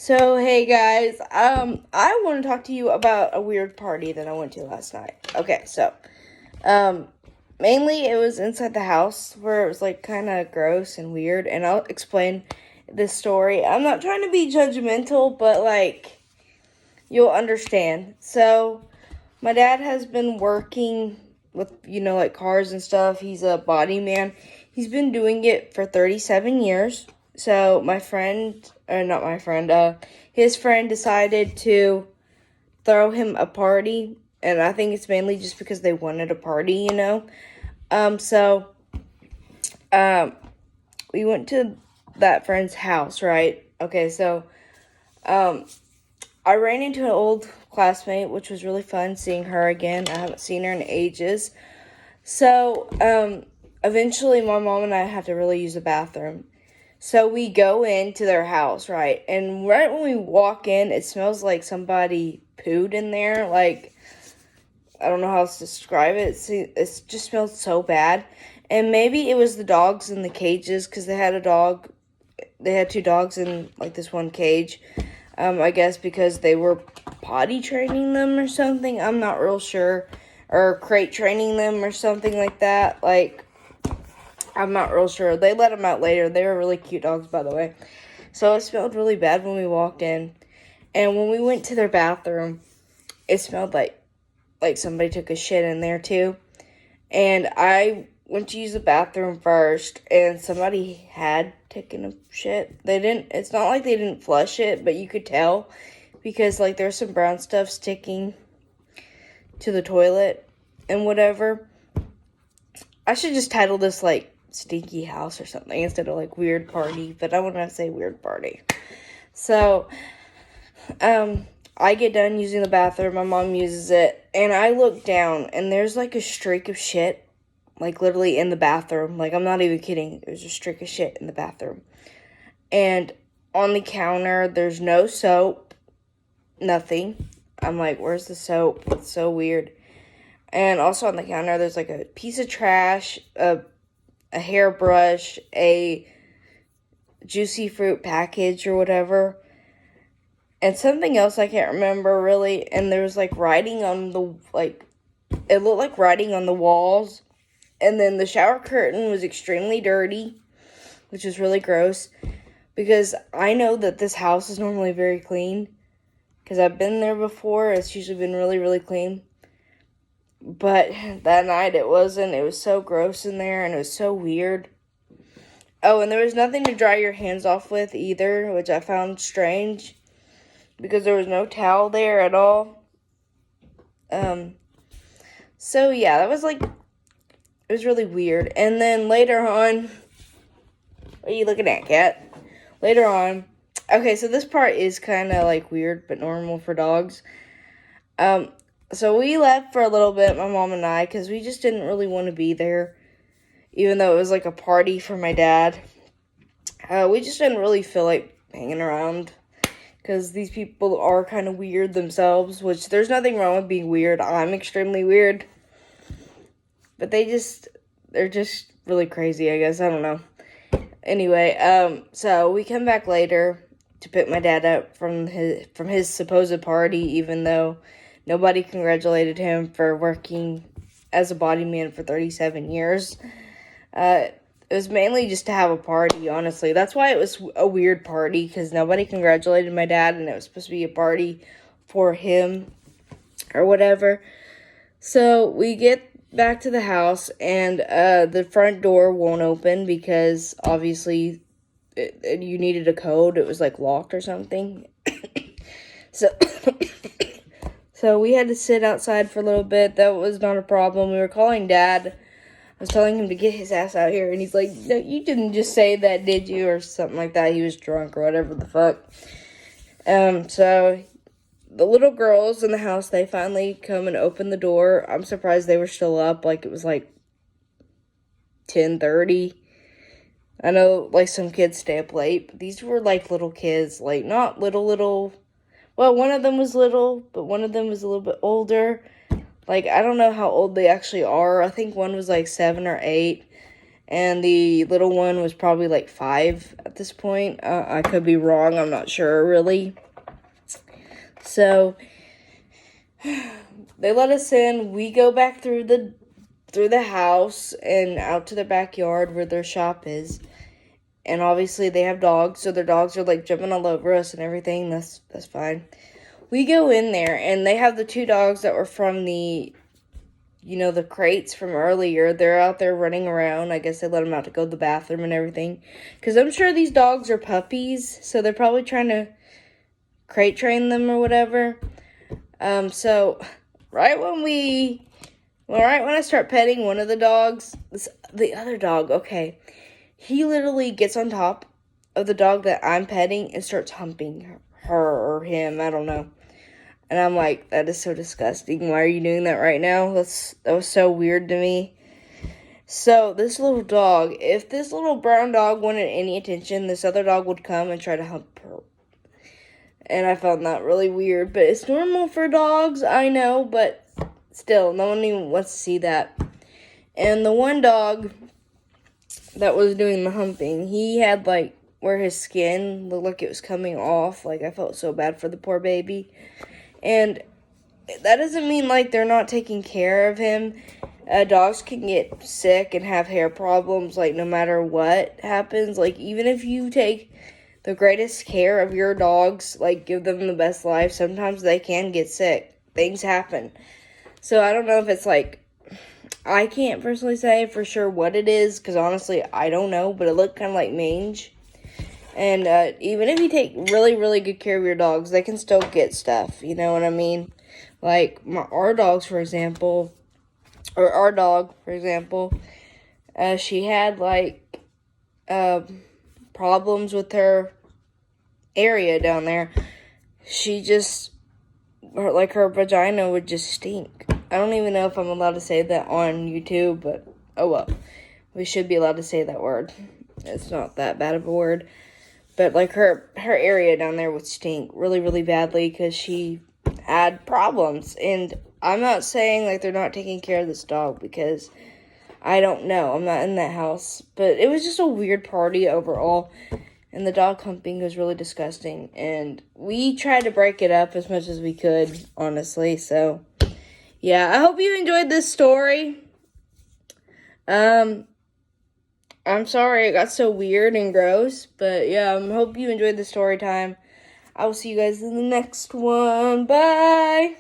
So, hey guys, I want to talk to you about a weird party that I went to last night. Okay, so, um, mainly it was inside the house where it was like kind of gross and weird, and I'll explain this story. I'm not trying to be judgmental, but like, you'll understand. So, my dad has been working with, like cars and stuff. He's a body man. He's been doing it for 37 years. So my friend, or not my friend, his friend decided to throw him a party. And I think it's mainly just because they wanted a party. So, um, we went to that friend's house, right? Okay, so, um, I ran into an old classmate, which was really fun seeing her again. I haven't seen her in ages. So, eventually my mom and I had to really use the bathroom. So we go into their house, right? And right when we walk in, it smells like somebody pooed in there. Like, I don't know how else to describe it. It just smells so bad. And maybe it was the dogs in the cages because they had a dog. They had two dogs in like this one cage. I guess because they were potty training them or something. I'm not real sure. Or crate training them or something like that. Like, I'm not real sure. They let them out later. They were really cute dogs, by the way. So it smelled really bad when we walked in. And when we went to their bathroom, it smelled like somebody took a shit in there too. And I went to use the bathroom first, and somebody had taken a shit. It's not like they didn't flush it, but you could tell because like there's some brown stuff sticking to the toilet and whatever. I should just title this like stinky house or something instead of like weird party, but I want to say weird party. So, I get done using the bathroom, my mom uses it, and I look down and there's like a streak of shit, like literally in the bathroom. Like, I'm not even kidding. There's a streak of shit in the bathroom. And on the counter, there's no soap, nothing. I'm like, where's the soap? It's so weird. And also on the counter, there's like a piece of trash, a hairbrush, a juicy fruit package or whatever, and something else I can't remember really. And there was like writing on it looked like writing on the walls. And then the shower curtain was extremely dirty, which is really gross because I know that this house is normally very clean because I've been there before. It's usually been really, really clean. But that night it wasn't. It was so gross in there and it was so weird. Oh, and there was nothing to dry your hands off with either, which I found strange because there was no towel there at all. So yeah, that was like, it was really weird. And then later on, what are you looking at, cat? Later on, okay, so this part is kind of like weird, but normal for dogs. So we left for a little bit, my mom and I, because we just didn't really want to be there, even though it was like a party for my dad. We just didn't really feel like hanging around, because these people are kind of weird themselves, which there's nothing wrong with being weird. I'm extremely weird. But they're just really crazy, I guess. I don't know. Anyway, so we come back later to pick my dad up from his supposed party, even though nobody congratulated him for working as a body man for 37 years. It was mainly just to have a party, honestly. That's why it was a weird party, because nobody congratulated my dad, and it was supposed to be a party for him or whatever. So we get back to the house, and the front door won't open because obviously you needed a code. It was like locked or something. So so we had to sit outside for a little bit. That was not a problem. We were calling Dad. I was telling him to get his ass out here, and he's like, no, you didn't just say that, did you? Or something like that. He was drunk or whatever the fuck. So the little girls in the house, they finally come and open the door. I'm surprised they were still up. Like, it was like 10:30. I know, like, some kids stay up late, but these were, like, little kids. Like, not little. Well, one of them was little, but one of them was a little bit older. Like, I don't know how old they actually are. I think one was, like, 7 or 8. and the little one was probably like 5 at this point. I could be wrong. I'm not sure really. So they let us in. We go back through the house and out to the backyard where their shop is. And obviously they have dogs, so their dogs are like jumping all over us and everything. That's fine. We go in there and they have the 2 dogs that were from the crates from earlier. They're out there running around. I guess they let them out to go to the bathroom and everything. Because I'm sure these dogs are puppies, so they're probably trying to crate train them or whatever. So right when I start petting one of the dogs, the other dog, okay, he literally gets on top of the dog that I'm petting and starts humping her or him, I don't know. And I'm like, that is so disgusting. Why are you doing that right now? That was so weird to me. So this little dog, if this little brown dog wanted any attention, this other dog would come and try to hump her. And I found that really weird. But it's normal for dogs, I know, but still, no one even wants to see that. And the one dog that was doing the humping, he had like where his skin looked like it was coming off. Like, I felt so bad for the poor baby. And that doesn't mean like they're not taking care of him. Dogs can get sick and have hair problems, like no matter what happens. Like, even if you take the greatest care of your dogs, like give them the best life, sometimes they can get sick. Things happen. So I don't know if it's like, I can't personally say for sure what it is, because honestly I don't know, but it looked kind of like mange. And even if you take really, really good care of your dogs, they can still get stuff, you know what I mean? Like, our dog, for example, she had, like, problems with her area down there. Her vagina would just stink. I don't even know if I'm allowed to say that on YouTube, but oh well. We should be allowed to say that word. It's not that bad of a word. But, like, her area down there would stink really, really badly because she had problems. And I'm not saying, like, they're not taking care of this dog because I don't know. I'm not in that house. But it was just a weird party overall. And the dog humping was really disgusting. And we tried to break it up as much as we could, honestly. So, yeah. I hope you enjoyed this story. I'm sorry it got so weird and gross, but yeah, I hope you enjoyed the story time. I will see you guys in the next one. Bye!